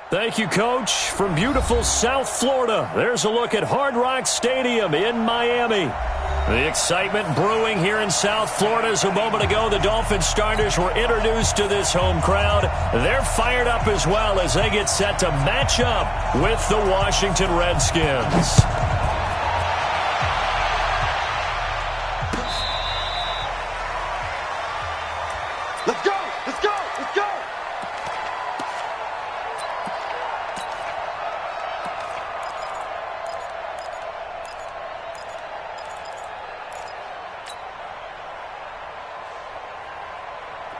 Thank you, Coach. From beautiful South Florida, there's a look at Hard Rock Stadium in Miami. The excitement brewing here in South Florida as a moment ago the Dolphins starters were introduced to this home crowd. They're fired up as well as they get set to match up with the Washington Redskins. Let's go! Let's go! Let's go!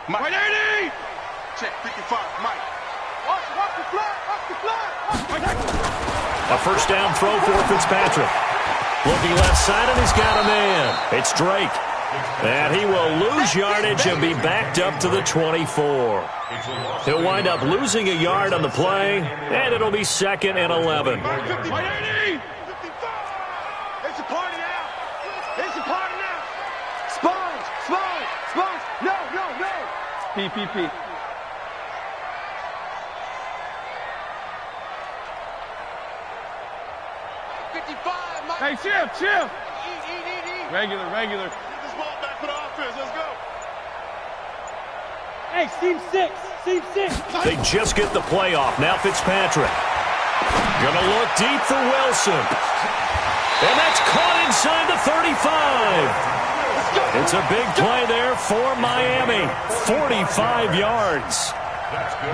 Mike. 180! Check 55, Mike. Watch the flag, watch the flag. A first down throw for Fitzpatrick. Looking left side, and he's got a man. It's Drake. And he will lose yardage and be backed up to the 24. He'll wind up losing a yard on the play, and it'll be 2nd and 11. 180! 55! It's a party now! It's a party now! Sponge! Sponge! Sponge! No! PPP. Hey, chill. Regular. Get this ball back for the offense. Let's go. Hey, seam six. They just get the play off. Now Fitzpatrick. Gonna look deep for Wilson. And that's caught inside the 35. It's a big play there for Miami. 45 yards.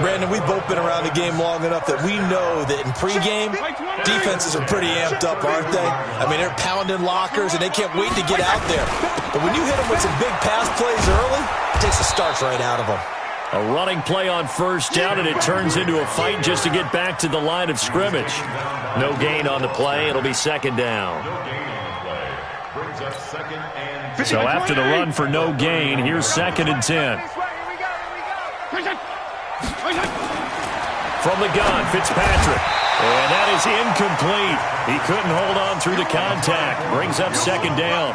Brandon, we've both been around the game long enough that we know that in pregame, defenses are pretty amped up, aren't they? I mean, they're pounding lockers, and they can't wait to get out there. But when you hit them with some big pass plays early, it takes the starch right out of them. A running play on first down, and it turns into a fight just to get back to the line of scrimmage. No gain on the play. It'll be 2nd down. So after the run for no gain, here's 2nd and 10. From the gun, Fitzpatrick. And that is incomplete. He couldn't hold on through the contact. Brings up 2nd down.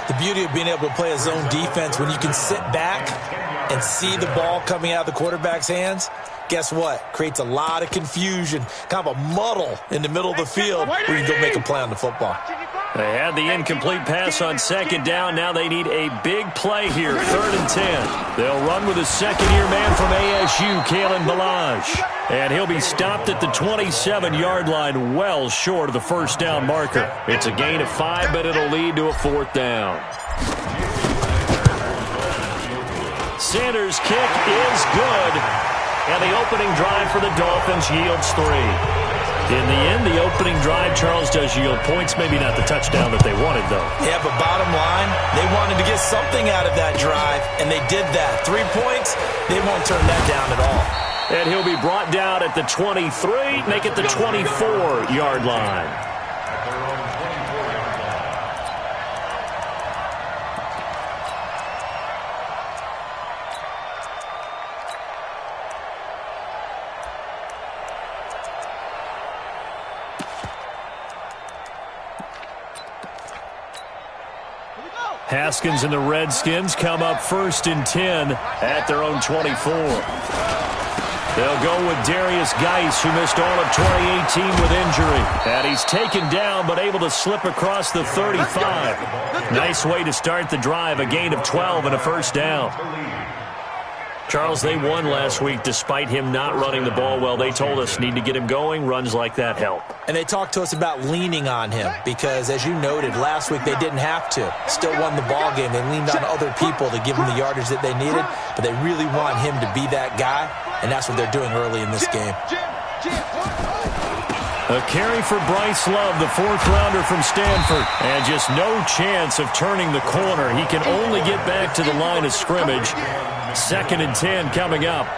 The beauty of being able to play a zone defense when you can sit back and see the ball coming out of the quarterback's hands, guess what? Creates a lot of confusion, kind of a muddle in the middle of the field where you can go make a play on the football. They had the incomplete pass on 2nd down. Now they need a big play here, 3rd and 10. They'll run with a second-year man from ASU, Kalen Ballage. And he'll be stopped at the 27-yard line, well short of the first down marker. It's a gain of 5, but it'll lead to a 4th down. Sanders' kick is good. And the opening drive for the Dolphins yields 3. In the end, the opening drive, Charles, does yield points. Maybe not the touchdown that they wanted, though. Yeah, but bottom line, they wanted to get something out of that drive, and they did that. 3 points, they won't turn that down at all. And he'll be brought down at the 23, make it the 24-yard line. Haskins and the Redskins come up 1st and 10 at their own 24. They'll go with Darius Geis, who missed all of 2018 with injury. And he's taken down, but able to slip across the 35. Nice way to start the drive, a gain of 12 and a first down. Charles, they won last week despite him not running the ball well. They told us need to get him going. Runs like that help. And they talked to us about leaning on him because, as you noted, last week they didn't have to. Still won the ball game. They leaned on other people to give them the yardage that they needed, but they really want him to be that guy, and that's what they're doing early in this game. A carry for Bryce Love, the 4th-rounder from Stanford. And just no chance of turning the corner. He can only get back to the line of scrimmage. 2nd and 10 coming up.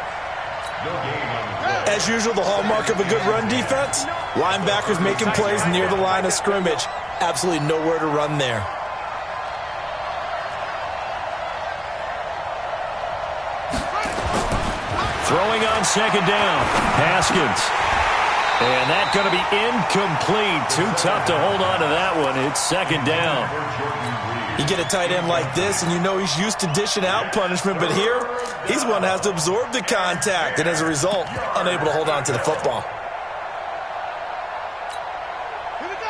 As usual, the hallmark of a good run defense, linebackers making plays near the line of scrimmage. Absolutely nowhere to run there. Throwing on 2nd down, Haskins. And that's going to be incomplete. Too tough to hold on to that one. It's 2nd down. You get a tight end like this, and you know he's used to dishing out punishment, but here, he's one that has to absorb the contact, and as a result, unable to hold on to the football.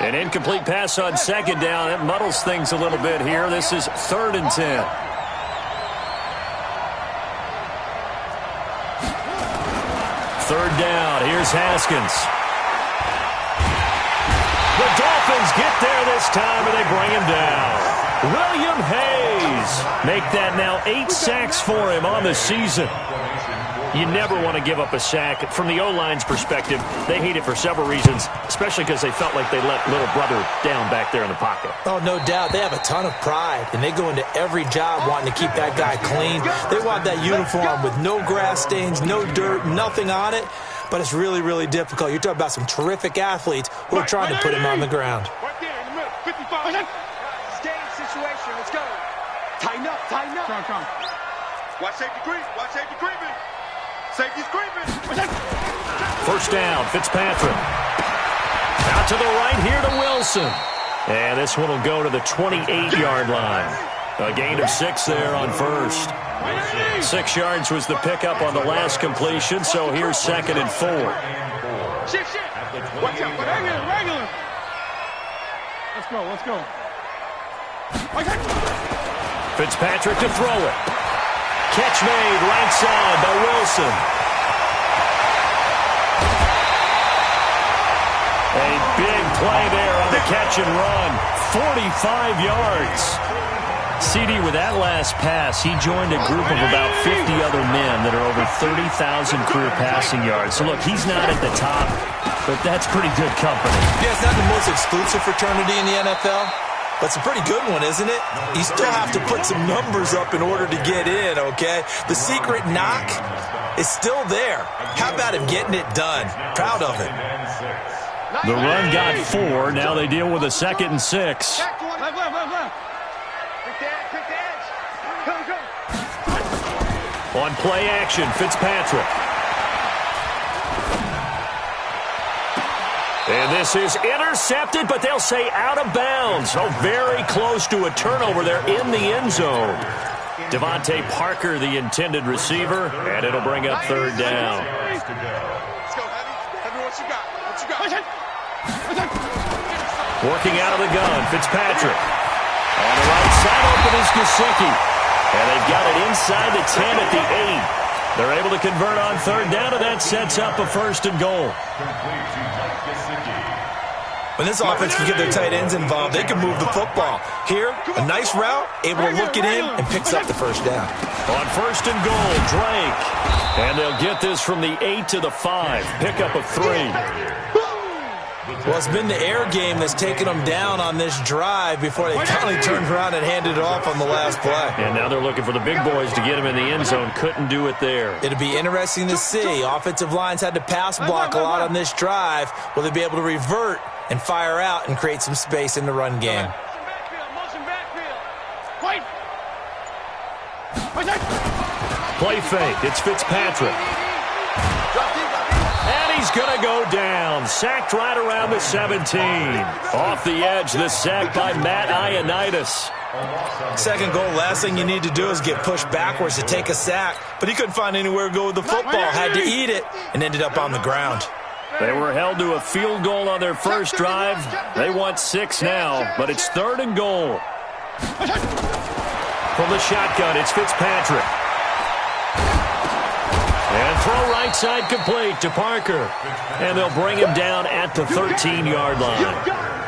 An incomplete pass on second down. It muddles things a little bit here. This is 3rd and 10. Third down. Here's Haskins. The Dolphins get there this time, and they bring him down. William Hayes. Make that now 8 sacks for him on the season. You never want to give up a sack. From the O-line's perspective, they hate it for several reasons, especially because they felt like they let little brother down back there in the pocket. Oh, no doubt. They have a ton of pride, and they go into every job wanting to keep that guy clean. They want that uniform with no grass stains, no dirt, nothing on it, but it's really, really difficult. You're talking about some terrific athletes who are trying to put him on the ground. Right there in the middle, 55. Stay situation. Let's go. Tighten up, tighten up. Come. Watch safety creep. Watch safety creeping. Safety's creeping. First down, Fitzpatrick. Out to the right here to Wilson. And this one will go to the 28-yard line. A gain of 6 there on first. 6 yards was the pickup on the last completion, so here's 2nd and 4. Shit. Watch out. Regular. Let's go. Fitzpatrick to throw it. Catch made right side by Wilson. A big play there on the catch and run. 45 yards. CD, with that last pass, he joined a group of about 50 other men that are over 30,000 career passing yards. So, look, he's not at the top, but that's pretty good company. Yeah, it's not the most exclusive fraternity in the NFL, but it's a pretty good one, isn't it? You still have to put some numbers up in order to get in, okay? The secret knock is still there. How about him getting it done? Proud of him. The run got 4. Now they deal with a 2nd and 6. Left. Quick edge. Go. On play action, Fitzpatrick. And this is intercepted, but they'll say out of bounds. Oh, very close to a turnover there in the end zone. Devontae Parker, the intended receiver, and it'll bring up 3rd down. Let's go, Heavy, what you got? Working out of the gun, Fitzpatrick. On the right side, open is Gesicki. And they've got it inside the 10 at the 8. They're able to convert on 3rd down, and that sets up a 1st and goal. When this offense can get their tight ends involved, they can move the football. Here, a nice route, able to look it in, and picks up the 1st down. On 1st and goal, Drake. And they'll get this from the 8 to the 5. Pickup of 3. Well, it's been the air game that's taken them down on this drive before they finally turned around and handed it off on the last play. And now they're looking for the big boys to get him in the end zone. Couldn't do it there. It'll be interesting to see. Offensive lines had to pass block a lot on this drive. Will they be able to revert and fire out and create some space in the run game? Motion backfield. Wait. Play fake. It's Fitzpatrick. And he's going to go down. Sacked right around the 17. Off the edge, the sack by Matt Ioannidis. 2nd goal, last thing you need to do is get pushed backwards to take a sack. But he couldn't find anywhere to go with the football. Had to eat it and ended up on the ground. They were held to a field goal on their first drive. They want 6 now, but it's 3rd and goal. From the shotgun, it's Fitzpatrick. And throw right side complete to Parker. And they'll bring him down at the 13-yard line.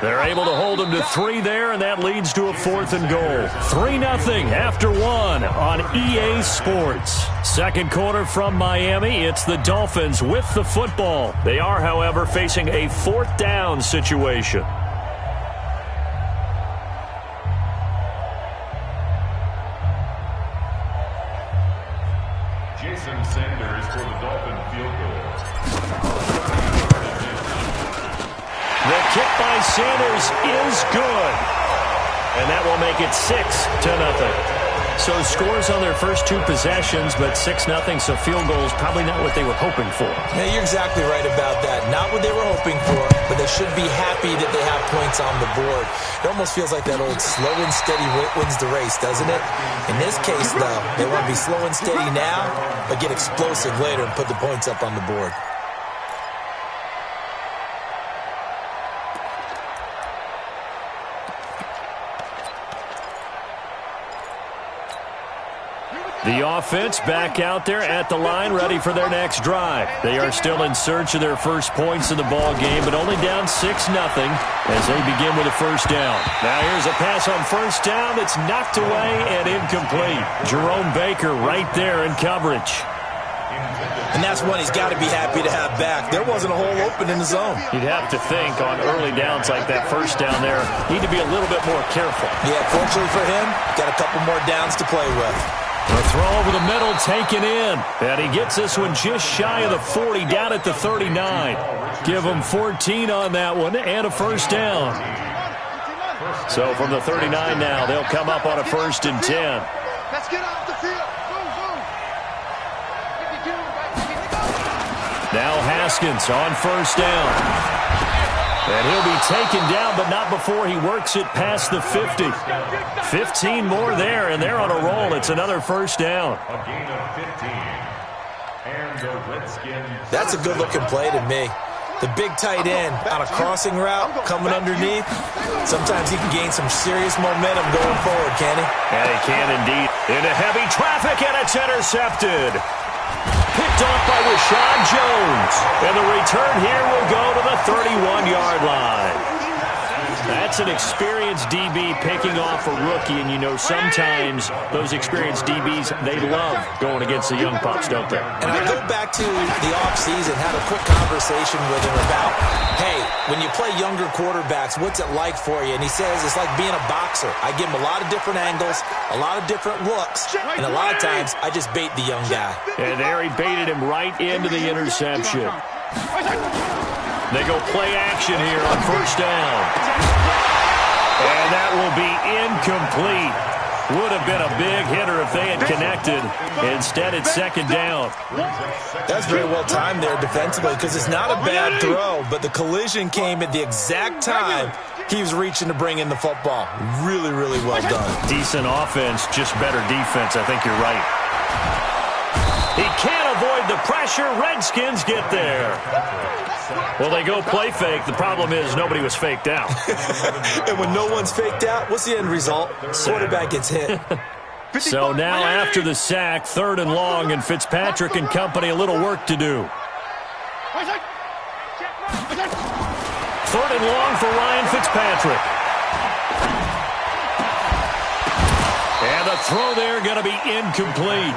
They're able to hold him to 3 there, and that leads to a 4th and goal. 3-0 after 1 on EA Sports. 2nd quarter from Miami. It's the Dolphins with the football. They are, however, facing a 4th down situation. Sanders for the Dolphin field goal. The kick by Sanders is good. And that will make it 6-0. So scores on their first 2 possessions, but 6-0, so field goals probably not what they were hoping for. Yeah, you're exactly right about that. Not what they were hoping for, but they should be happy that they have points on the board. It almost feels like that old slow and steady wins the race, doesn't it? In this case, though, they want to be slow and steady now, but get explosive later and put the points up on the board. The offense back out there at the line, ready for their next drive. They are still in search of their first points in the ball game, but only down 6-0 as they begin with a first down. Now here's a pass on first down that's knocked away and incomplete. Jerome Baker right there in coverage. And that's one he's got to be happy to have back. There wasn't a hole open in the zone. You'd have to think on early downs like that first down there, need to be a little bit more careful. Yeah, fortunately for him, got a couple more downs to play with. The throw over the middle taken in. And he gets this one just shy of the 40, down at the 39. Give him 14 on that one and a first down. So from the 39 now, they'll come up on a 1st and 10. Let's get off the field. Now Haskins on first down. And he'll be taken down, but not before he works it past the 50. 15 more there, and they're on a roll. It's another first down. A gain of 15. And the Redskins. That's a good-looking play to me. The big tight end on a crossing route coming underneath. Sometimes he can gain some serious momentum going forward, can he? And he can indeed. Into heavy traffic, and it's intercepted. Picked off by Rashad Jones. And the return here will go to the 31-yard line. That's an experienced DB picking off a rookie, and you know sometimes those experienced DBs, they love going against the young pups, don't they? And I go back to the offseason, had a quick conversation with him about, hey, when you play younger quarterbacks, what's it like for you? And he says it's like being a boxer. I give him a lot of different angles, a lot of different looks, and a lot of times I just bait the young guy. And there he baited him right into the interception. They go play action here on first down. And that will be incomplete. Would have been a big hitter if they had connected. Instead, it's second down. That's very well timed there defensively because it's not a bad throw, but the collision came at the exact time he was reaching to bring in the football. Really, really well done. Decent offense, just better defense. I think you're right. He can't avoid the pressure. Redskins get there. Well, they go play fake. The problem is nobody was faked out. And when no one's faked out, what's the end result? Quarterback gets hit. So now after the sack, 3rd and long, and Fitzpatrick and company a little work to do. 3rd and long for Ryan Fitzpatrick. And the throw there going to be incomplete.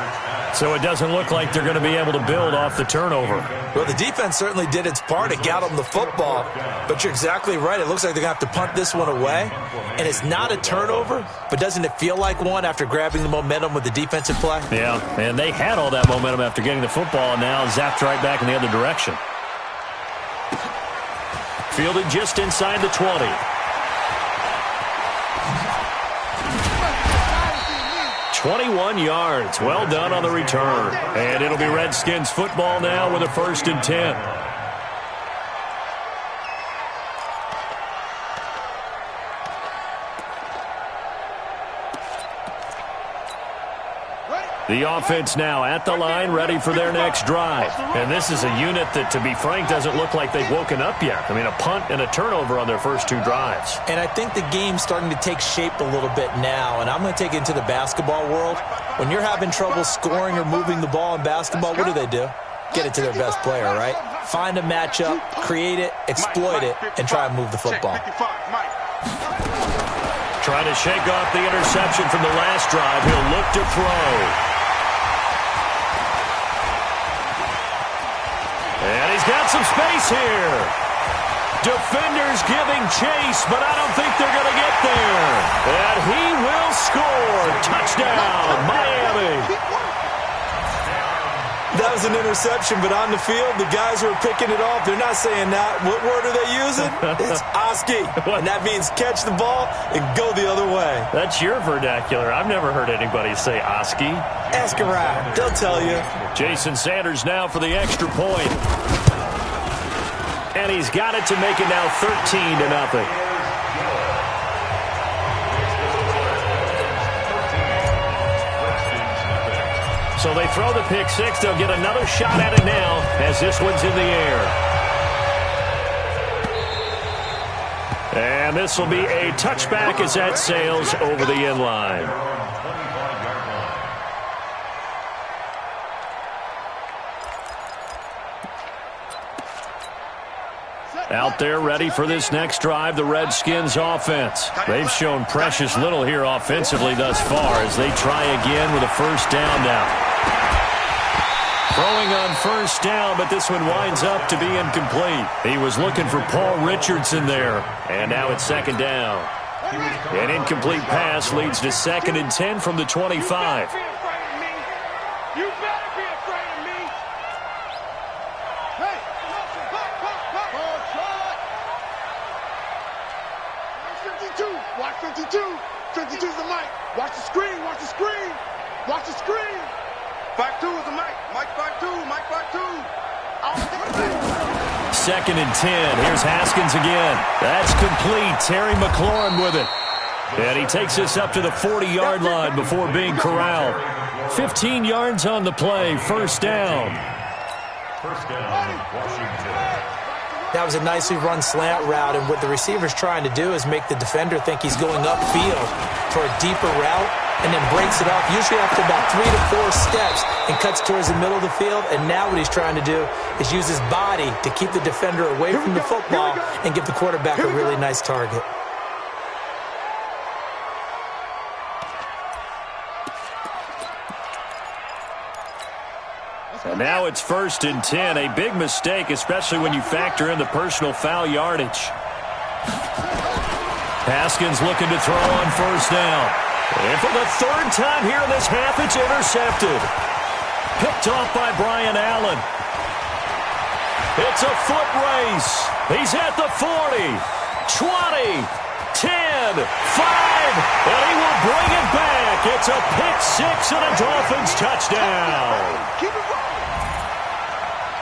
So it doesn't look like they're going to be able to build off the turnover. Well, the defense certainly did its part. It got them the football. But you're exactly right. It looks like they're going to have to punt this one away. And it's not a turnover, but doesn't it feel like one after grabbing the momentum with the defensive play? Yeah, and they had all that momentum after getting the football, and now zapped right back in the other direction. Fielded just inside the 20. "21 yards. Well done on the return. And it'll be Redskins football now with a 1st and 10. The offense now at the line, ready for their next drive. And this is a unit that, to be frank, doesn't look like they've woken up yet. I mean, a punt and a turnover on their first 2 drives. And I think the game's starting to take shape a little bit now. And I'm going to take it into the basketball world. When you're having trouble scoring or moving the ball in basketball, what do? Get it to their best player, right? Find a matchup, create it, exploit it, and try and move the football. Trying to shake off the interception from the last drive. He'll look to throw. And he's got some space here. Defenders giving chase, but I don't think they're going to get there. And he will score. Touchdown, Miami. That was an interception, but on the field, the guys who are picking it off, they're not saying that. What word are they losing, it's Oski. And that means catch the ball and go the other way. That's your vernacular. I've never heard anybody say Oski. Ask around. They'll tell you. Jason Sanders now for the extra point. And he's got it to make it now 13-0. So they throw the pick six. They'll get another shot at it now as this one's in the air. And this will be a touchback as that sails over the end line. Out there ready for this next drive, the Redskins offense. They've shown precious little here offensively thus far as they try again with a first down now. Throwing on first down, but this one winds up to be incomplete. He was looking for Paul Richardson there, and now it's second down. An incomplete pass leads to 2nd and 10 from the 25. You better be afraid of me. Hey, ball shot. 52. Watch 52. 52's the mic. Watch the screen. Watch the screen. Watch the screen. 5-2 is the mic. Mike 5-2. Mike 5-2. 2nd and 10. Here's Haskins again. That's complete. Terry McLaurin with it. And he takes this up to the 40-yard line before being corralled. 15 yards on the play. First down. First down, Washington. That was a nicely run slant route, and what the receiver's trying to do is make the defender think he's going upfield for a deeper route and then breaks it off, usually after about 3 to 4 steps, and cuts towards the middle of the field. And now what he's trying to do is use his body to keep the defender away from the football and give the quarterback a really nice target. And now it's 1st and 10. A big mistake, especially when you factor in the personal foul yardage. Haskins looking to throw on first down. And for the 3rd time here in this half, it's intercepted. Picked off by Brian Allen. It's a foot race. He's at the 40, 20, 10, 5, and he will bring it back. It's a pick six and a Dolphins touchdown. Keep it rolling.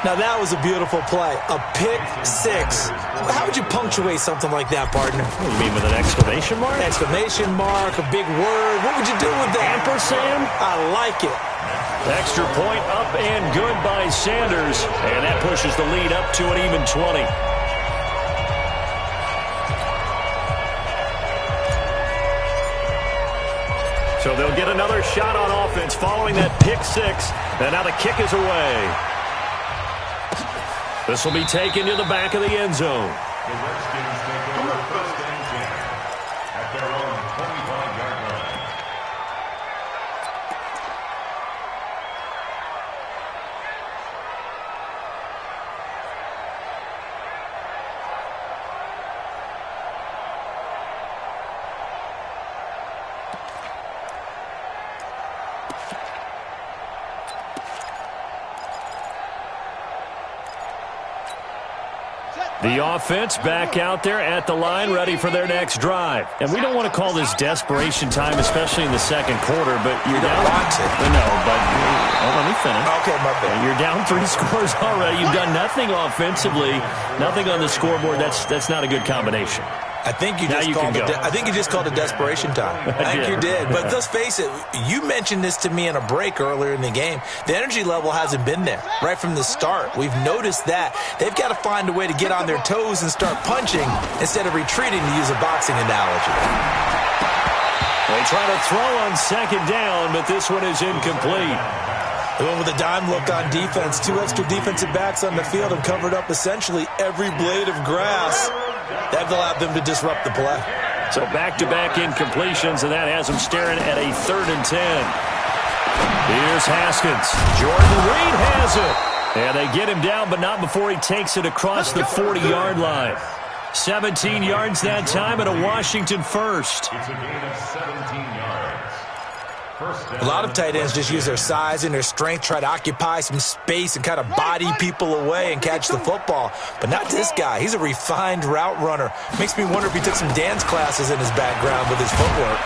Now, that was a beautiful play. A pick six. How would you punctuate something like that, partner? You mean with an exclamation mark? Exclamation mark, a big word. What would you do with that? Ampersand? I like it. Extra point up and good by Sanders. And that pushes the lead up to an even 20. So they'll get another shot on offense following that pick six. And now the kick is away. This will be taken to the back of the end zone. The Redskins take over 1st and 10 at their own 25-yard line. The offense back out there at the line, ready for their next drive. And we don't want to call this desperation time, especially in the 2nd quarter, but you're down. No, but let me finish. Okay, my bad. You're down 3 scores already. You've done nothing offensively, nothing on the scoreboard. That's not a good combination. I think you just called it desperation time. I think you did. But let's face it, you mentioned this to me in a break earlier in the game. The energy level hasn't been there right from the start. We've noticed that. They've got to find a way to get on their toes and start punching instead of retreating, to use a boxing analogy. They try to throw on 2nd down, but this one is incomplete. They went with a dime look on defense. 2 extra defensive backs on the field and covered up essentially every blade of grass. That allowed them to disrupt the play. So back-to-back incompletions, and that has them staring at a 3rd and 10. Here's Haskins. Jordan Reed has it. And they get him down, but not before he takes it across the 40-yard line. 17 yards that time and a Washington first. It's a gain of 17 yards. A lot of tight ends just use their size and their strength, try to occupy some space and kind of body people away and catch the football. But not this guy. He's a refined route runner. Makes me wonder if he took some dance classes in his background with his footwork.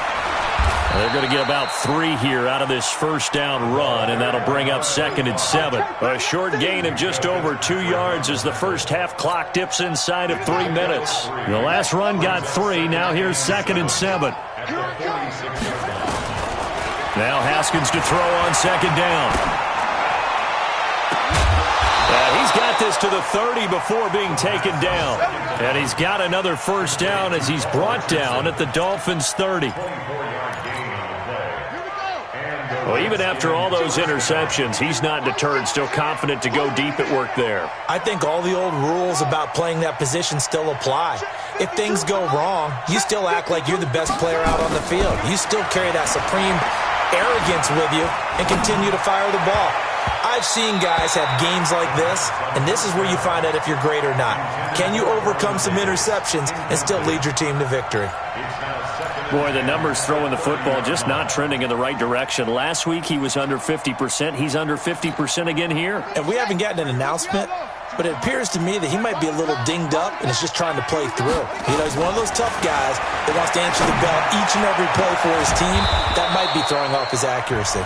They're going to get about 3 here out of this first down run, and that'll bring up 2nd and 7. A short gain of just over 2 yards as the first half clock dips inside of 3 minutes. The last run got 3. Now here's 2nd and 7. Now Haskins to throw on 2nd down. He's got this to the 30 before being taken down. And he's got another first down as he's brought down at the Dolphins' 30. Well, even after all those interceptions, he's not deterred, still confident to go deep at work there. I think all the old rules about playing that position still apply. If things go wrong, you still act like you're the best player out on the field. You still carry that supreme arrogance with you and continue to fire the ball. I've seen guys have games like this, and this is where you find out if you're great or not. Can you overcome some interceptions and still lead your team to victory? Boy, the numbers throwing the football just not trending in the right direction. Last week he was under 50%. He's under 50% again here. And we haven't gotten an announcement, but it appears to me that he might be a little dinged up and is just trying to play through. You know, he's one of those tough guys that wants to answer the bell each and every play for his team. That might be throwing off his accuracy.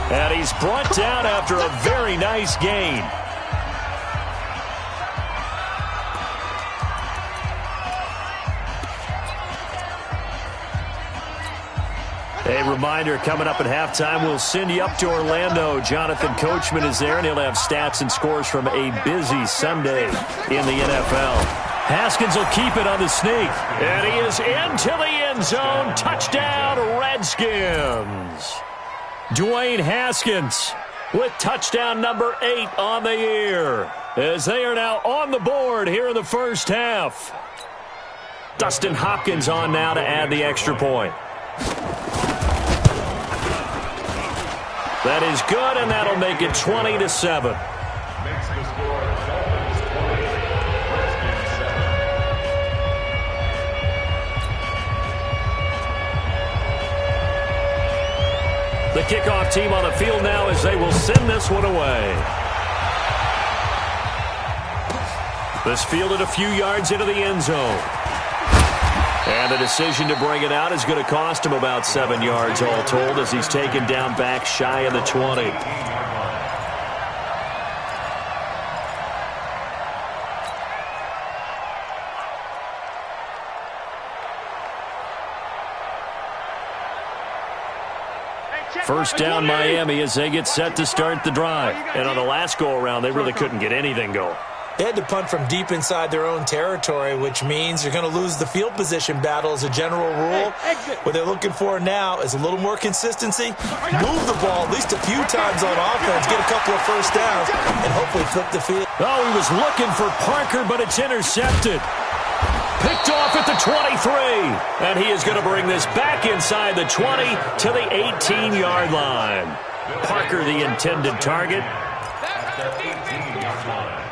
And he's brought down after a very nice gain. A reminder, coming up at halftime, we'll send you up to Orlando. Jonathan Coachman is there, and he'll have stats and scores from a busy Sunday in the NFL. Haskins will keep it on the sneak. And he is into the end zone. Touchdown, Redskins. Dwayne Haskins with touchdown number 8 on the year, as they are now on the board here in the first half. Dustin Hopkins on now to add the extra point. That is good, and that'll make it 20-7. Makes the score Dolphins 20, Redskins 7. The kickoff team on the field now as they will send this one away. This fielded a few yards into the end zone. And the decision to bring it out is going to cost him about 7 yards all told as he's taken down back shy of the 20. First down Miami as they get set to start the drive. And on the last go-around, they really couldn't get anything going. They had to punt from deep inside their own territory, which means you're going to lose the field position battle as a general rule. What they're looking for now is a little more consistency, move the ball at least a few times on offense, get a couple of first downs, and hopefully flip the field. Oh, he was looking for Parker, but it's intercepted. Picked off at the 23. And he is going to bring this back inside the 20 to the 18-yard line. Parker, the intended target. At the 18-yard line.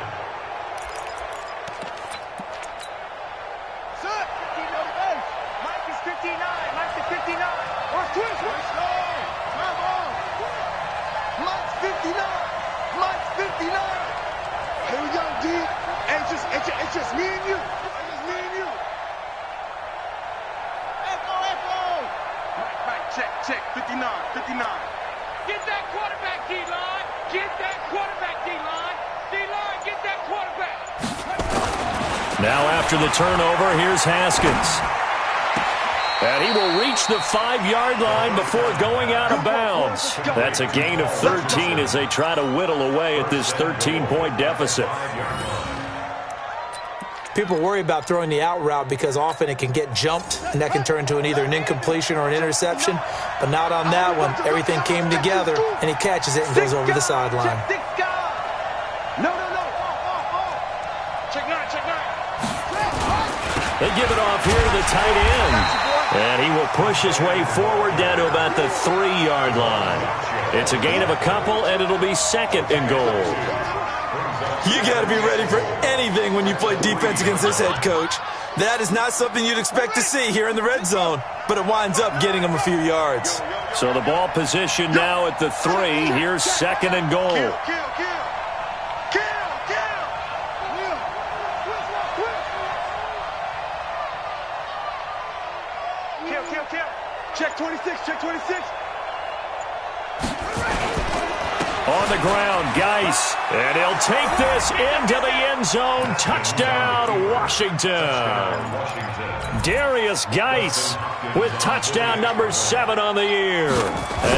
It's just me and you. It's just me and you. Echo. Right, check. 59. Get that quarterback, D-line. Get that quarterback, D-line. D-line, get that quarterback. Now after the turnover, here's Haskins. And he will reach the 5-yard line before going out of bounds. That's a gain of 13 as they try to whittle away at this 13-point deficit. People worry about throwing the out route because often it can get jumped, and that can turn into either an incompletion or an interception. But not on that one. Everything came together, and he catches it and goes over the sideline. No. Check 9. They give it off here to the tight end. And he will push his way forward down to about the 3-yard line. It's a gain of a couple, and it'll be 2nd and goal. You got to be ready for anything when you play defense against this head coach. That is not something you'd expect to see here in the red zone, but it winds up getting him a few yards. So the ball position now at the 3. Here's 2nd and goal. Check 26, check 26. On the ground, Geis, and he'll take this into the end zone. Touchdown, Washington. Darius Geis with touchdown number 7 on the year,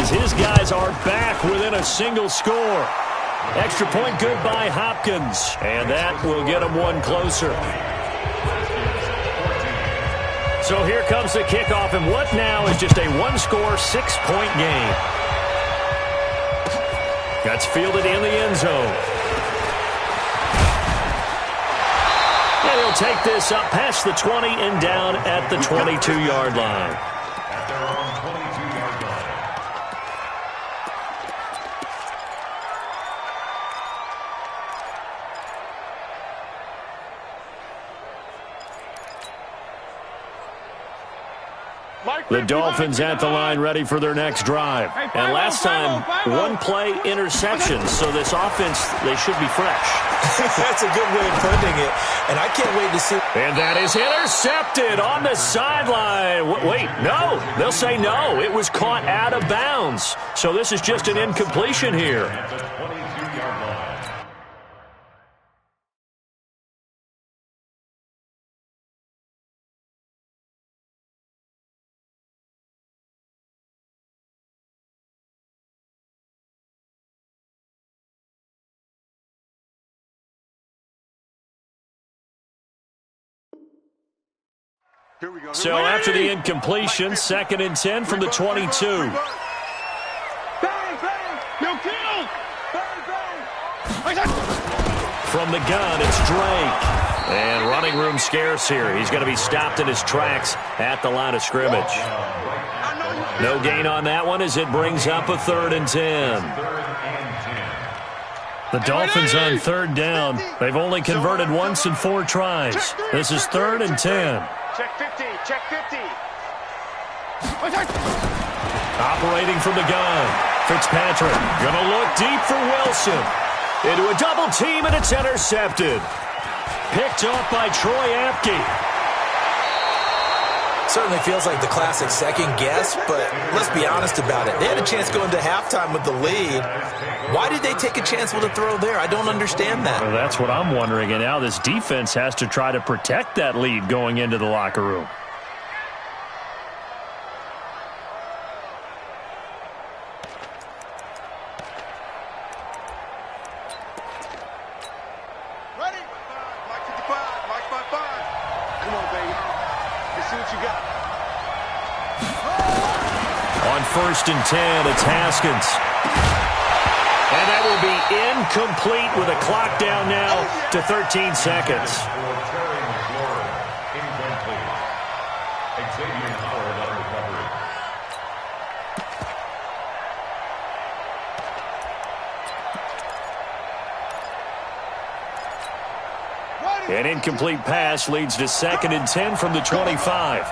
as his guys are back within a single score. Extra point good by Hopkins, and that will get them one closer. So here comes the kickoff, and what now is just a one-score, 6-point game. That's fielded in the end zone. And he'll take this up past the 20 and down at the 22-yard line. At their own 22-yard line. The Dolphins at the line ready for their next drive. And last time, one play interceptions, so this offense, they should be fresh. That's a good way of putting it, and I can't wait to see. And that is intercepted on the sideline. Wait, no. They'll say no. It was caught out of bounds. So this is just an incompletion here. At the 22-yard line. Here we go. So after the incompletion, 2nd and 10 from the 22. Bang, bang. No kill. Bang, bang. From the gun, it's Drake. And running room scarce here. He's going to be stopped in his tracks at the line of scrimmage. No gain on that one as it brings up a 3rd and 10. The Dolphins on 3rd down. They've only converted once in 4 tries. This is 3rd and 10. Check 50, check 50. Operating from the gun. Fitzpatrick going to look deep for Wilson. Into a double team, and it's intercepted. Picked off by Troy Apke. Certainly feels like the classic second guess, but let's be honest about it. They had a chance going to halftime with the lead. Why did they take a chance with a throw there? I don't understand that. Well, that's what I'm wondering. And now this defense has to try to protect that lead going into the locker room. Ready? Mike 55, Mike 55. Come on, baby. Let's see what you got. On 1st and 10, it's Haskins. And that will be incomplete with a clock down now to 13 seconds. An incomplete pass leads to 2nd and 10 from the 25.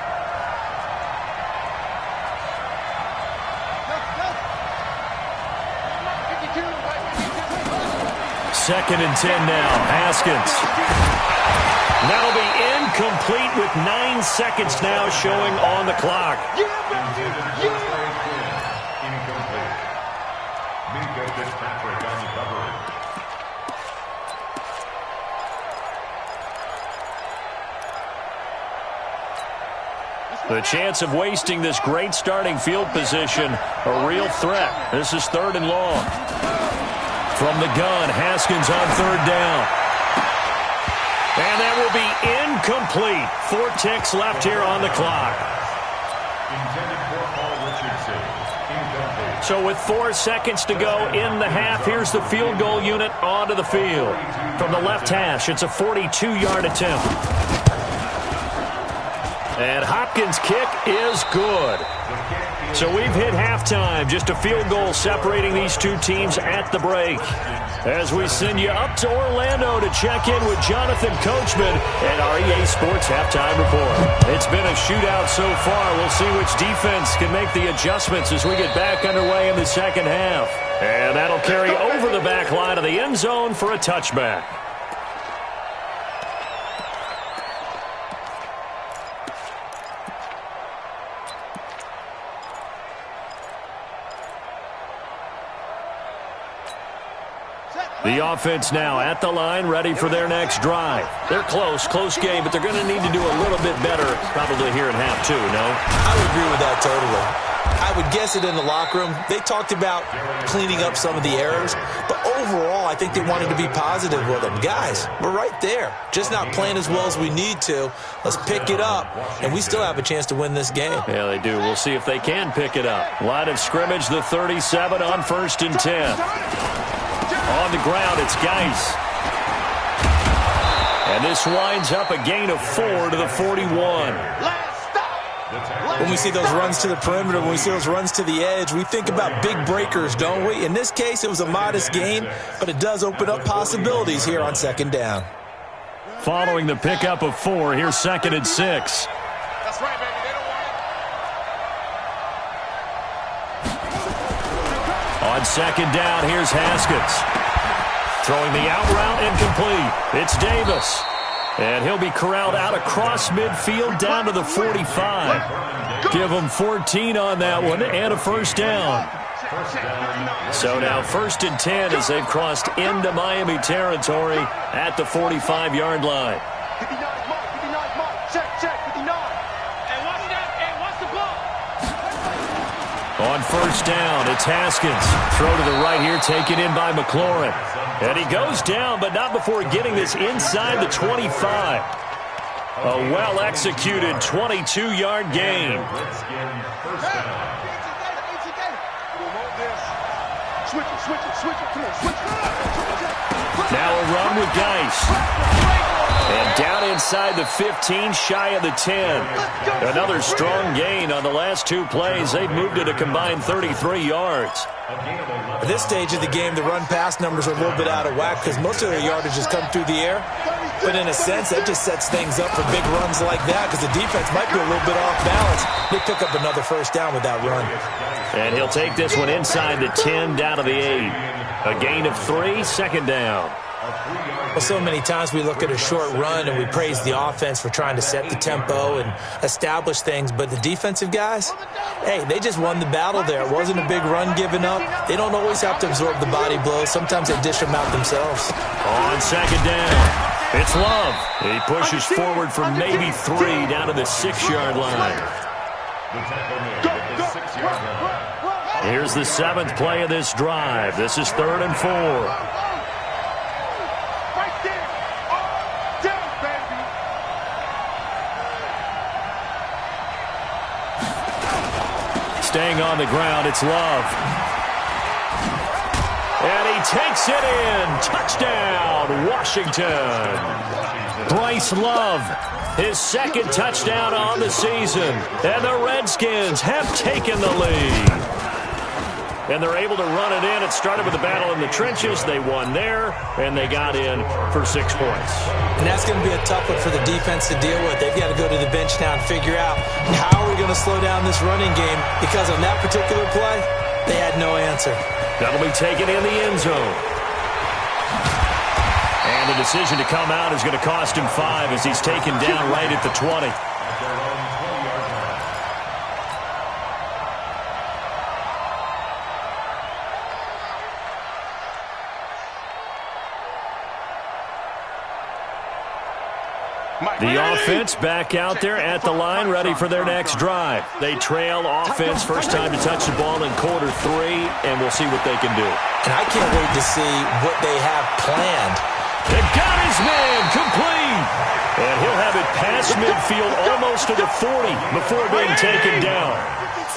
Second and 10 now. Haskins. That'll be incomplete with 9 seconds now showing on the clock. The chance of wasting this great starting field position, a real threat. This is 3rd and long. From the gun, Haskins on 3rd down. And that will be incomplete. 4 ticks left here on the clock. So with 4 seconds to go in the half, here's the field goal unit onto the field. From the left hash, it's a 42-yard attempt. And Hopkins' kick is good. So we've hit halftime. Just a field goal separating these two teams at the break. As we send you up to Orlando to check in with Jonathan Coachman and our EA Sports Halftime Report. It's been a shootout so far. We'll see which defense can make the adjustments as we get back underway in the second half. And that'll carry over the back line of the end zone for a touchback. The offense now at the line, ready for their next drive. They're close game, but they're going to need to do a little bit better probably here in half two, no? I would agree with that totally. I would guess it in the locker room. They talked about cleaning up some of the errors, but overall, I think they wanted to be positive with them. Guys, we're right there. Just not playing as well as we need to. Let's pick it up, and we still have a chance to win this game. Yeah, they do. We'll see if they can pick it up. Line of scrimmage, the 37 on 1st and 10. On the ground, it's Geis. And this winds up a gain of 4 to the 41. When we see those runs to the perimeter, when we see those runs to the edge, we think about big breakers, don't we? In this case, it was a modest gain, but it does open up possibilities here on 2nd down. Following the pickup of 4, here's 2nd and 6. That's right, baby. They don't want it. On 2nd down, here's Haskins. Throwing the out route incomplete. It's Davis. And he'll be corralled out across midfield down to the 45. Give him 14 on that one and a 1st down. So now 1st and 10 as they've crossed into Miami territory at the 45-yard line. 59 mark. Check, 59. Hey, watch that. Hey, watch the ball. On 1st down, it's Haskins. Throw to the right here, taken in by McLaurin. And he goes down, but not before getting this inside the 25. A well-executed 22-yard gain. Now a run with Geis. And down inside the 15, shy of the 10. Another strong gain on the last 2 plays. They've moved it a combined 33 yards. At this stage of the game, the run-pass numbers are a little bit out of whack because most of their yardage has come through the air. But in a sense, that just sets things up for big runs like that because the defense might be a little bit off balance. They pick up another 1st down with that run. And he'll take this one inside the 10, down to the 8. A gain of 3, 2nd down. Well, so many times we look at a short run and we praise the offense for trying to set the tempo and establish things, but the defensive guys, hey, they just won the battle there. It wasn't a big run given up. They don't always have to absorb the body blows. Sometimes they dish them out themselves. On 2nd down, it's Love. He pushes forward for maybe 3 down to the 6-yard line. Here's the 7th play of this drive. This is 3rd and 4. Staying on the ground, it's Love. And he takes it in. Touchdown, Washington. Bryce Love, his 2nd touchdown on the season. And the Redskins have taken the lead. And they're able to run it in. It started with a battle in the trenches. They won there, and they got in for 6 points. And that's going to be a tough one for the defense to deal with. They've got to go to the bench now and figure out how are we going to slow down this running game, because on that particular play, they had no answer. That'll be taken in the end zone. And the decision to come out is going to cost him 5 as he's taken down right at the 20. The offense back out there at the line, ready for their next drive. They trail offense, first time to touch the ball in quarter 3, and we'll see what they can do. And I can't wait to see what they have planned. They've got his man complete. And he'll have it past midfield almost to the 40 before being taken down.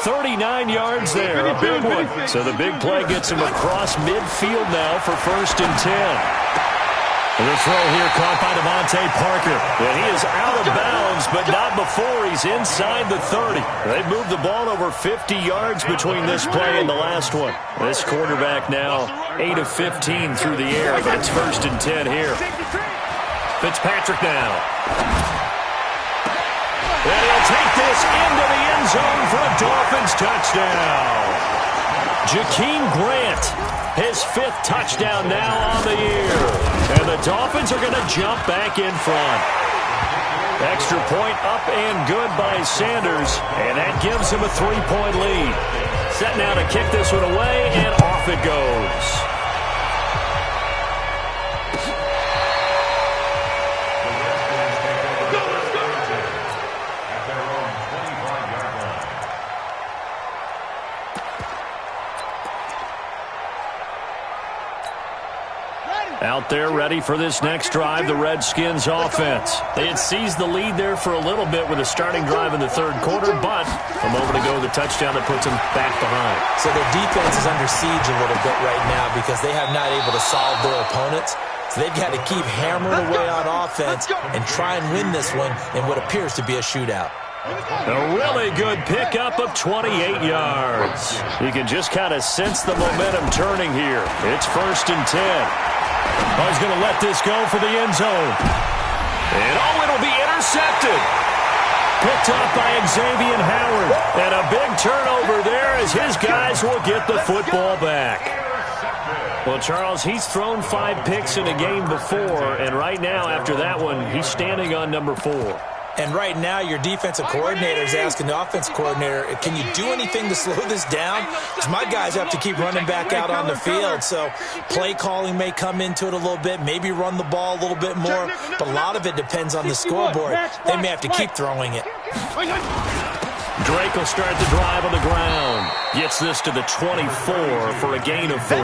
39 yards there, a big one. So the big play gets him across midfield now for 1st and 10. The throw here caught by Devontae Parker. And he is out of bounds, but not before 24. He's inside the 30. They've moved the ball over 50 yards between this play and the last one. This quarterback now 8 of 15 through the air, but it's 1st and 10 here. Fitzpatrick now. And he'll take this into the end zone for a Dolphins touchdown. Jakeem Grant, his 5th touchdown now on the year. And the Dolphins are going to jump back in front. Extra point up and good by Sanders, and that gives him a 3-point lead. Set now to kick this one away, and off it goes. Out there ready for this next drive, the Redskins offense. They had seized the lead there for a little bit with a starting drive in the 3rd quarter, but a moment ago the touchdown that puts them back behind. So their defense is under siege a little bit right now because they have not able to solve their opponents. So they've got to keep hammering away on offense and try and win this one in what appears to be a shootout. A really good pickup of 28 yards. You can just kind of sense the momentum turning here. It's 1st and 10. Oh, he's going to let this go for the end zone. And, it'll be intercepted. Picked up by Xavier Howard. And a big turnover there as his guys will get the football back. Well, Charles, he's thrown 5 picks in a game before, and right now, after that one, he's standing on number 4. And right now, your defensive coordinator is asking the offensive coordinator, can you do anything to slow this down? Because my guys have to keep running back out on the field. So play calling may come into it a little bit, maybe run the ball a little bit more. But a lot of it depends on the scoreboard. They may have to keep throwing it. Drake will start the drive on the ground. Gets this to the 24 for a gain of 4.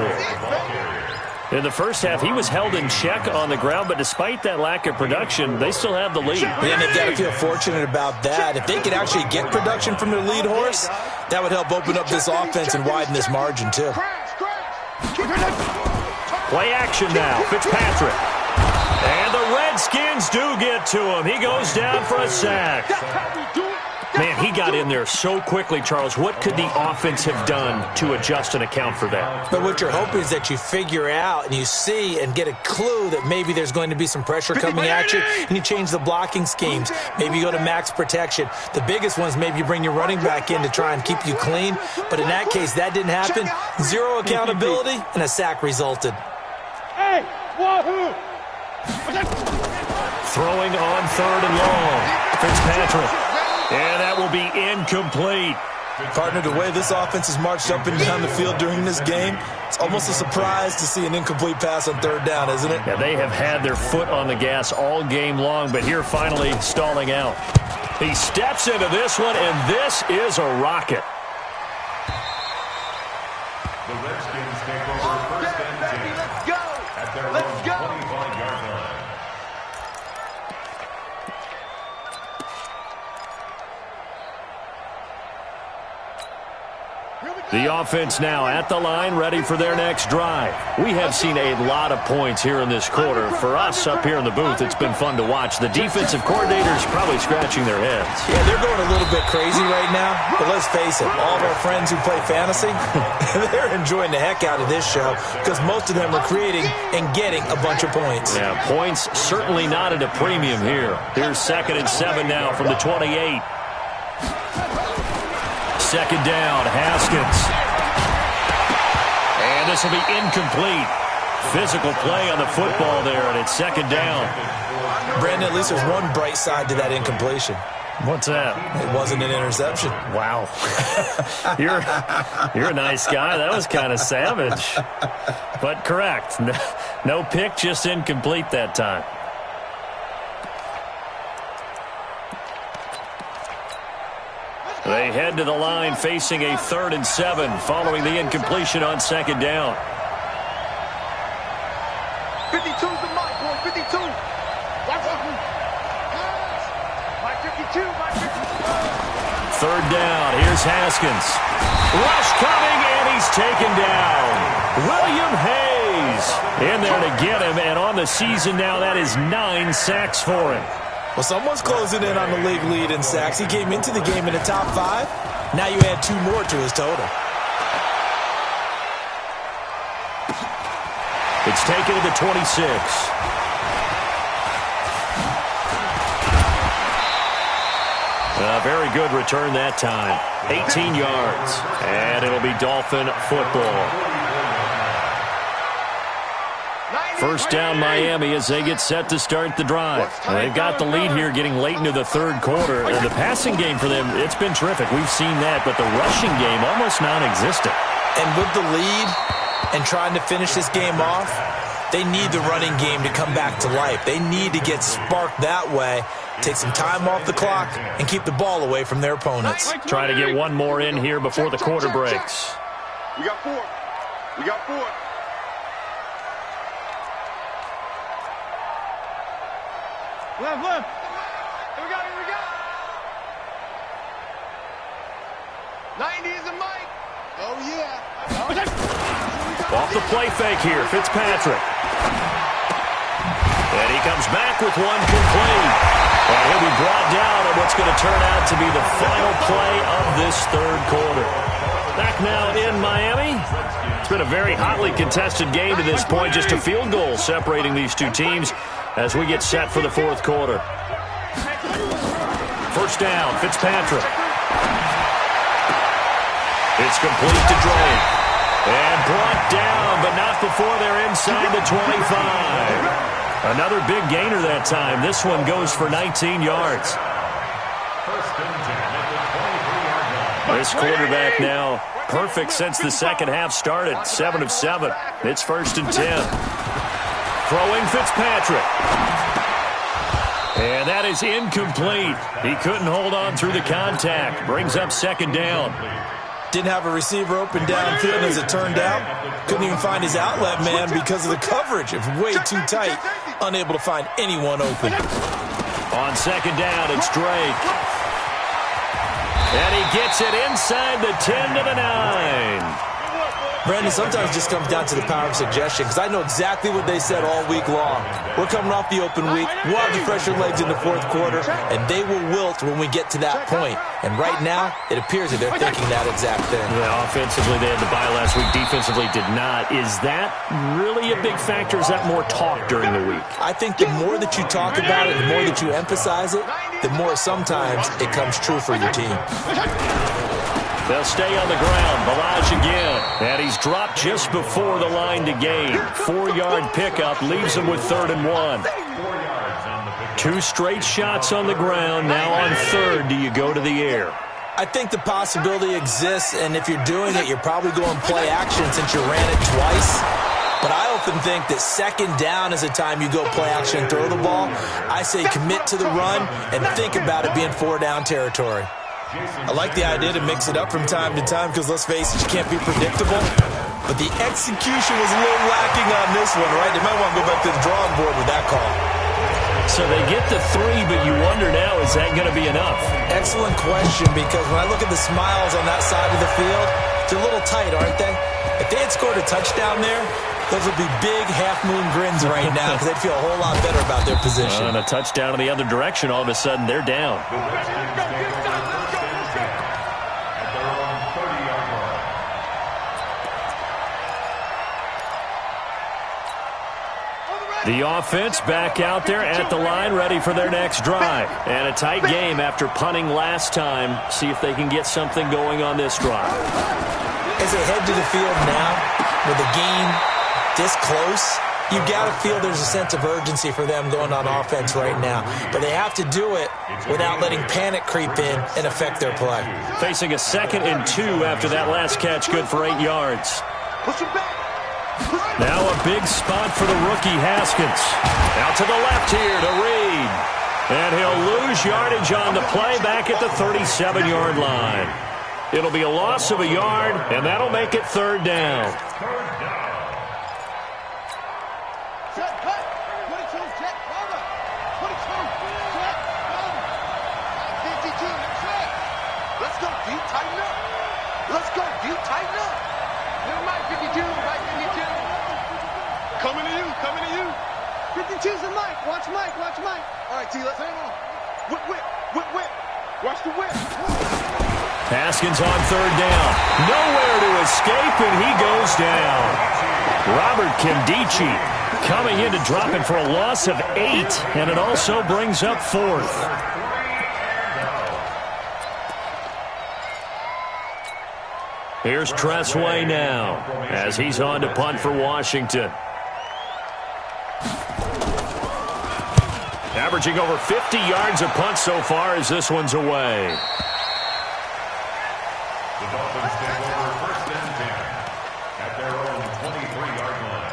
In the first half, he was held in check on the ground, but despite that lack of production, they still have the lead. And they've got to feel fortunate about that. If they could actually get production from their lead horse, that would help open up this offense and widen this margin, too. Play action now, Fitzpatrick. And the Redskins do get to him. He goes down for a sack. Man, he got in there so quickly, Charles. What could the offense have done to adjust and account for that? But what you're hoping is that you figure out and you see and get a clue that maybe there's going to be some pressure coming at you, and you change the blocking schemes. Maybe you go to max protection. The biggest one is maybe you bring your running back in to try and keep you clean. But in that case, that didn't happen. 0 accountability, and a sack resulted. Hey, wahoo! Throwing on 3rd and long. Fitzpatrick. And that will be incomplete. Partner, the way this offense has marched up and down the field during this game, it's almost a surprise to see an incomplete pass on 3rd down, isn't it? Yeah, they have had their foot on the gas all game long, but here finally stalling out. He steps into this one, and this is a rocket. The Redskins take over 1st and 10. Let's go! At their own 25-yard line. The offense now at the line, ready for their next drive. We have seen a lot of points here in this quarter. For us up here in the booth, it's been fun to watch. The defensive coordinators probably scratching their heads. Yeah, they're going a little bit crazy right now. But let's face it, all of our friends who play fantasy, they're enjoying the heck out of this show because most of them are creating and getting a bunch of points. Yeah, points certainly not at a premium here. Here's 2nd and 7 now from the 28. 2nd down, Haskins. And this will be incomplete. Physical play on the football there, and it's 2nd down. Brandon, at least there's one bright side to that incompletion. What's that? It wasn't an interception. Wow. You're a nice guy. That was kind of savage. But correct. No pick, just incomplete that time. They head to the line facing a 3rd and 7 following the incompletion on 2nd down. 52's the mark, boy. 52. Watch out. My 52. My 52. 3rd down. Here's Haskins. Rush coming, and he's taken down. William Hayes in there to get him, and on the season now, that is 9 sacks for him. Well, someone's closing in on the league lead in sacks. He came into the game in the top 5. Now you add 2 more to his total. It's taken to the 26. A very good return that time. 18 yards. And it'll be Dolphin football. First down Miami as they get set to start the drive. They've got the lead here getting late into the third quarter. And the passing game for them, it's been terrific. We've seen that. But the rushing game, almost non-existent. And with the lead and trying to finish this game off, they need the running game to come back to life. They need to get sparked that way, take some time off the clock, and keep the ball away from their opponents. Try to get one more in here before the quarter breaks. We got 4. We got 4. Left. Here we go. 90 is a mic. Oh, yeah. Off the play fake here, Fitzpatrick. And he comes back with one complete. And he'll be brought down on what's going to turn out to be the final play of this third quarter. Back now in Miami. It's been a very hotly contested game to this point. Just a field goal separating these two teams as we get set for the fourth quarter. First down, Fitzpatrick. It's complete to Drake. And brought down, but not before they're inside the 25. Another big gainer that time. This one goes for 19 yards. This quarterback now perfect since the second half started. 7 of 7. It's first and 10. Throwing Fitzpatrick. And that is incomplete. He couldn't hold on through the contact. Brings up second down. Didn't have a receiver open downfield, as it turned out. Couldn't even find his outlet man because of the coverage. It was way too tight. Unable to find anyone open. On second down, it's Drake. And he gets it inside the 10 to the 9. Brandon, sometimes it just comes down to the power of suggestion, because I know exactly what they said all week long. We're coming off the open week. We'll have the fresher legs in the fourth quarter, and they will wilt when we get to that point. And right now, it appears that they're thinking that exact thing. Yeah, offensively, they had the bye last week. Defensively, did not. Is that really a big factor? Is that more talk during the week? I think the more that you talk about it, the more that you emphasize it, the more sometimes it comes true for your team. They'll stay on the ground. Balaj again. And he's dropped just before the line to gain. 4-yard pickup leaves him with 3rd and 1. 2 straight shots on the ground. Now on 3rd, do you go to the air? I think the possibility exists, and if you're doing it, you're probably going play action since you ran it twice. But I often think that second down is a time you go play action and throw the ball. I say commit to the run and think about it being 4-down territory. I like the idea to mix it up from time to time because, let's face it, you can't be predictable. But the execution was a little lacking on this one, right? They might want to go back to the drawing board with that call. So they get the 3, but you wonder now, is that going to be enough? Excellent question, because when I look at the smiles on that side of the field, they're a little tight, aren't they? If they had scored a touchdown there, those would be big half-moon grins right now because they'd feel a whole lot better about their position. And a touchdown in the other direction, all of a sudden, they're down. The offense back out there at the line, ready for their next drive. And a tight game after punting last time. See if they can get something going on this drive. As they head to the field now, with the game this close, you got to feel there's a sense of urgency for them going on offense right now. But they have to do it without letting panic creep in and affect their play. Facing a 2nd and 2 after that last catch, good for 8 yards. Push him back. Now a big spot for the rookie Haskins. Out to the left here to Reed. And he'll lose yardage on the play back at the 37-yard line. It'll be a loss of a yard, and that'll make it 3rd down. Set, cut. 22, check, cover. 22, check, cover. 52, check. Let's go, D. Tighten up. Let's go, D. Tighten up. Never mind, 52, right 52. Coming to you, coming to you. 52's the mic. Watch Mike, watch Mike. All right, T, let's hang on. Whip, whip, whip, whip. Watch the whip. Haskins on third down. Nowhere to escape, and he goes down. Robert Kimdichie coming in to drop it for a loss of 8, and it also brings up 4th. Here's Tressway now as he's on to punt for Washington. Averaging over 50 yards a punt so far as this one's away. The Dolphins take over 1st and 10 at their own 23-yard line.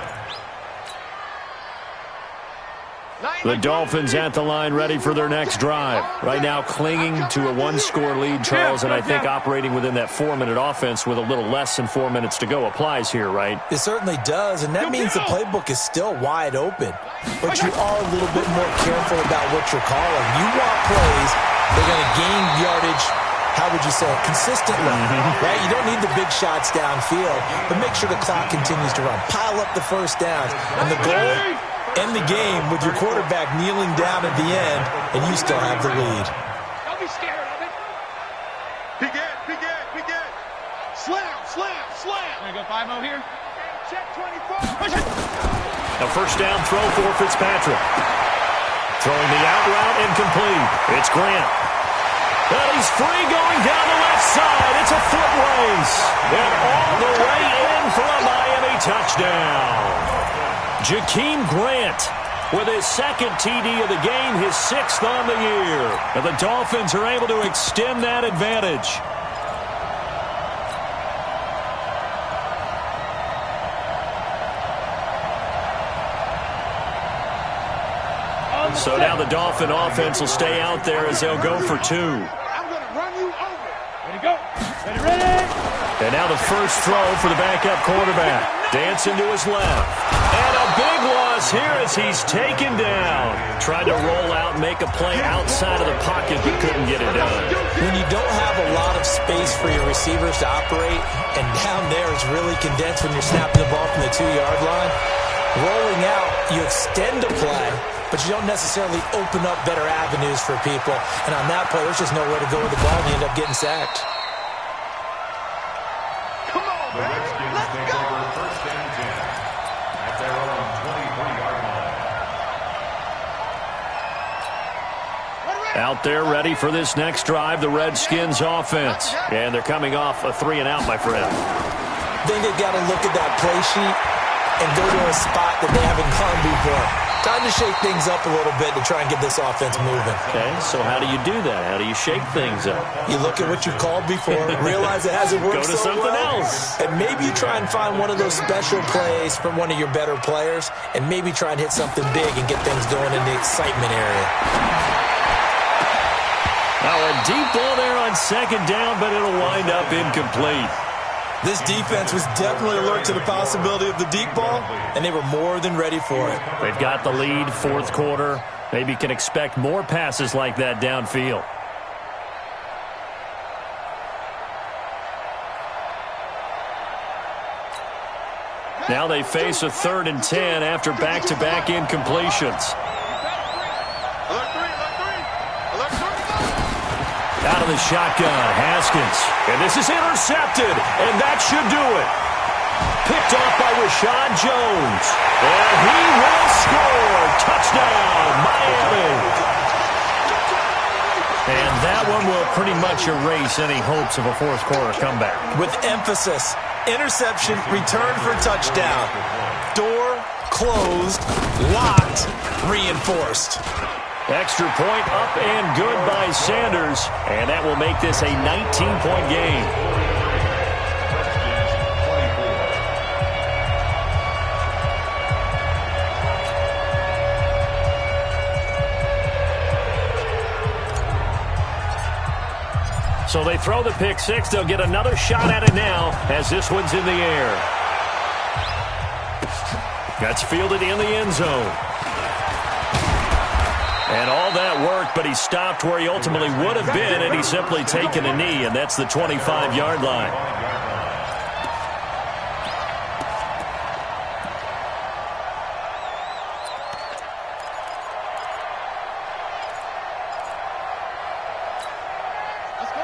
The Dolphins at the line ready for their next drive. Right now clinging to a 1-score lead, Charles, and I think operating within that 4-minute offense with a little less than 4 minutes to go applies here, right? It certainly does, and that means the playbook is still wide open. But you are a little bit more careful about what you're calling. You want plays, they're going to gain yardage, how would you say it, consistently, right? You don't need the big shots downfield, but make sure the clock continues to run. Pile up the first downs. And the goal, end the game with your quarterback kneeling down at the end, and you still have the lead. Don't be scared of it. Big Ed, big Ed, big Ed. Slam, slam, slam. Gonna go 5-0 here. Check 24. Push it. A first down throw for Fitzpatrick. Throwing the out route incomplete. It's Grant. And he's free going down the left side. It's a foot race. And all the way in for a Miami touchdown. Jakeem Grant with his 2nd TD of the game, his 6th on the year. And the Dolphins are able to extend that advantage. So now the Dolphin offense will stay out there as they'll go for 2. I'm going to run you over. Ready, go. Ready, ready. And now the first throw for the backup quarterback. Dancing to his left. And a big loss here as he's taken down. Tried to roll out and make a play outside of the pocket, but couldn't get it done. When you don't have a lot of space for your receivers to operate, and down there it's really condensed when you're snapping the ball from the 2-yard line, rolling out, you extend a play, but you don't necessarily open up better avenues for people. And on that play, there's just nowhere to go with the ball, and you end up getting sacked. Come on, The man. Redskins Let's take go. over 1st and 10 at their own 23-yard line. Out there ready for this next drive, the Redskins offense. And they're coming off a 3-and-out, my friend. Then they've got to look at that play sheet and go to a spot that they haven't gone before. Time to shake things up a little bit to try and get this offense moving. Okay, so how do you do that? How do you shake things up? You look at what you've called before, realize it hasn't worked Go to so something well, else. and maybe you try and find one of those special plays from one of your better players, and maybe try and hit something big and get things going in the excitement area. Now a deep ball there on 2nd down, but it'll wind up incomplete. This defense was definitely alert to the possibility of the deep ball, and they were more than ready for it. They've got the lead, 4th quarter. Maybe can expect more passes like that downfield. Now they face a 3rd and 10 after back-to-back incompletions. Alert 3, alert 3. Alert 3. Out of the shotgun, Haskins. And this is intercepted, and that should do it. Picked off by Rashad Jones. And he will score. Touchdown, Miami. And that one will pretty much erase any hopes of a 4th quarter comeback. With emphasis, interception, return for touchdown. Door closed, locked, reinforced. Extra point up and good by Sanders. And that will make this a 19-point game. So they throw the pick 6. They'll get another shot at it now as this one's in the air. That's fielded in the end zone. And all that worked, but he stopped where he ultimately would have been, and he's simply taken a knee, and that's the 25-yard line.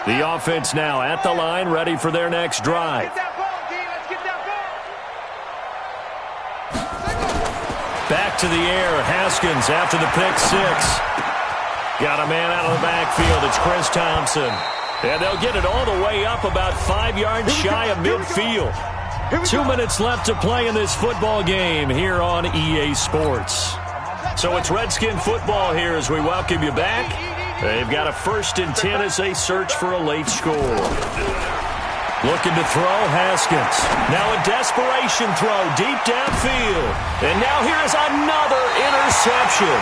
The offense now at the line, ready for their next drive. Get that ball, D. Let's get that ball. Back to the air. Haskins after the pick six. Got a man out of the backfield. It's Chris Thompson. And they'll get it all the way up about 5 yards shy of midfield. 2 minutes left to play in this football game here on EA Sports. So it's Redskin football here as we welcome you back. They've got a 1st and 10 as they search for a late score. Looking to throw, Haskins. Now a desperation throw deep downfield. And now here is another interception.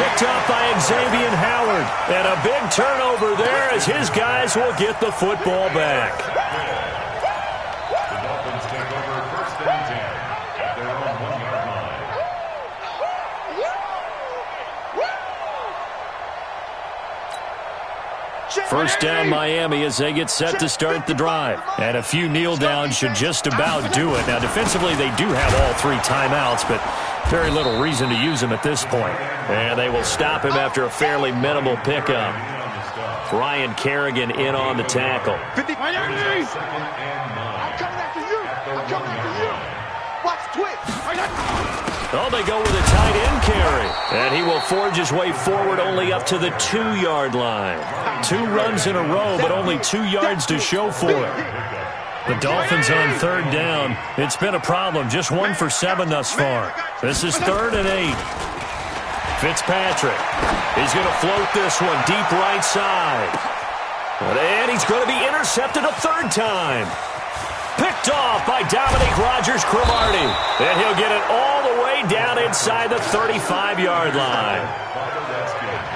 Picked up by Xavier Howard. And a big turnover there as his guys will get the football back. The Dolphins take over 1st and 10 at their own 1-yard line. First down Miami as they get set to start the drive. And a few kneel downs should just about do it. Now defensively they do have all 3 timeouts, but very little reason to use them at this point. And they will stop him after a fairly minimal pickup. Ryan Kerrigan in on the tackle. 50. Miami! I'm coming after you. I'm coming after you. Watch twitch. Oh, they go with a tight end carry. And he will forge his way forward only up to the 2-yard line. 2 runs in a row, but only 2 yards to show for it. The Dolphins on 3rd down. It's been a problem. Just 1 for 7 thus far. This is 3rd and 8. Fitzpatrick. He's going to float this one deep right side. And he's going to be intercepted a 3rd time. Picked off by Dominique Rodgers-Cromartie. And he'll get it all the way down inside the 35-yard line.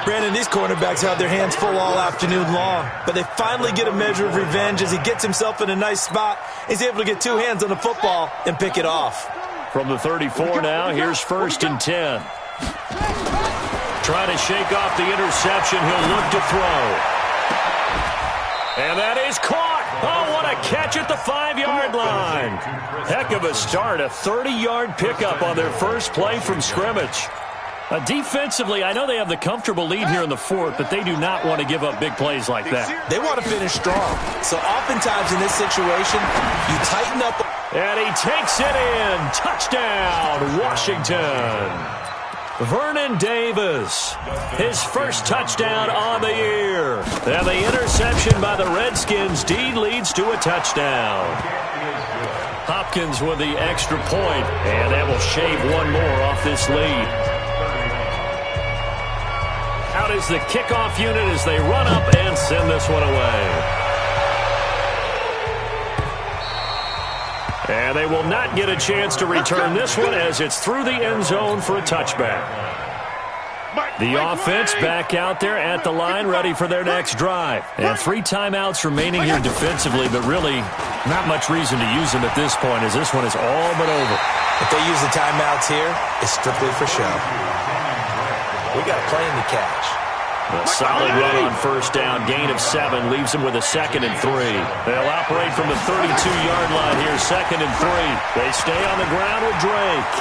Brandon, these cornerbacks have their hands full all afternoon long, but they finally get a measure of revenge as he gets himself in a nice spot. He's able to get 2 hands on the football and pick it off. From the 34 now, here's 1st and 10. Trying to shake off the interception. He'll look to throw. And that is caught. Oh, what a catch at the 5-yard line. Heck of a start. A 30-yard pickup on their first play from scrimmage. Defensively, I know they have the comfortable lead here in the 4th, but they do not want to give up big plays like that. They want to finish strong. So oftentimes in this situation, you tighten up. And he takes it in. Touchdown, Washington. Vernon Davis, his first touchdown on the year. And the interception by the Redskins D leads to a touchdown. Hopkins with the extra point, and that will shave 1 more off this lead. Out is the kickoff unit as they run up and send this one away. And they will not get a chance to return this one as it's through the end zone for a touchback. The offense back out there at the line, ready for their next drive. And 3 timeouts remaining here defensively, but really not much reason to use them at this point as this one is all but over. If they use the timeouts here, it's strictly for show. We got a play in the catch. A solid run on first down. Gain of 7 leaves them with a 2nd and 3. They'll operate from the 32-yard line here, 2nd and 3. They stay on the ground with Drake.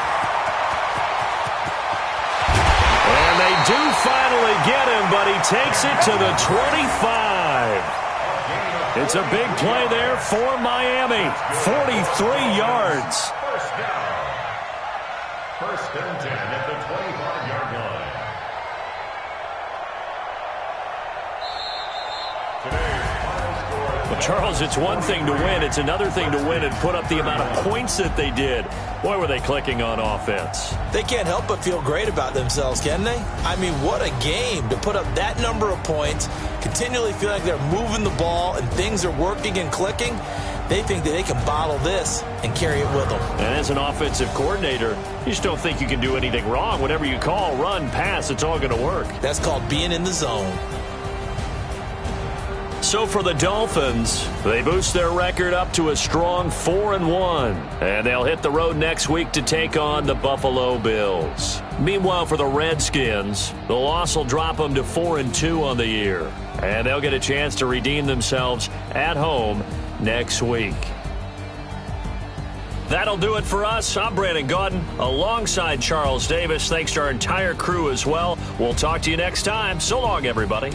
And they do finally get him, but he takes it to the 25. It's a big play there for Miami. 43 yards. First and 10 at the 25-yard line. Well, Charles, it's one thing to win. It's another thing to win and put up the amount of points that they did. Boy, were they clicking on offense. They can't help but feel great about themselves, can they? I mean, what a game to put up that number of points, continually feel like they're moving the ball and things are working and clicking. They think that they can bottle this and carry it with them. And as an offensive coordinator, you just don't think you can do anything wrong. Whatever you call, run, pass, it's all going to work. That's called being in the zone. So for the Dolphins, they boost their record up to a strong 4-1. And they'll hit the road next week to take on the Buffalo Bills. Meanwhile, for the Redskins, the loss will drop them to 4-2 on the year. And they'll get a chance to redeem themselves at home next week. That'll do it for us. I'm Brandon Gaudin alongside Charles Davis. Thanks to our entire crew as well. We'll talk to you next time. So long, everybody.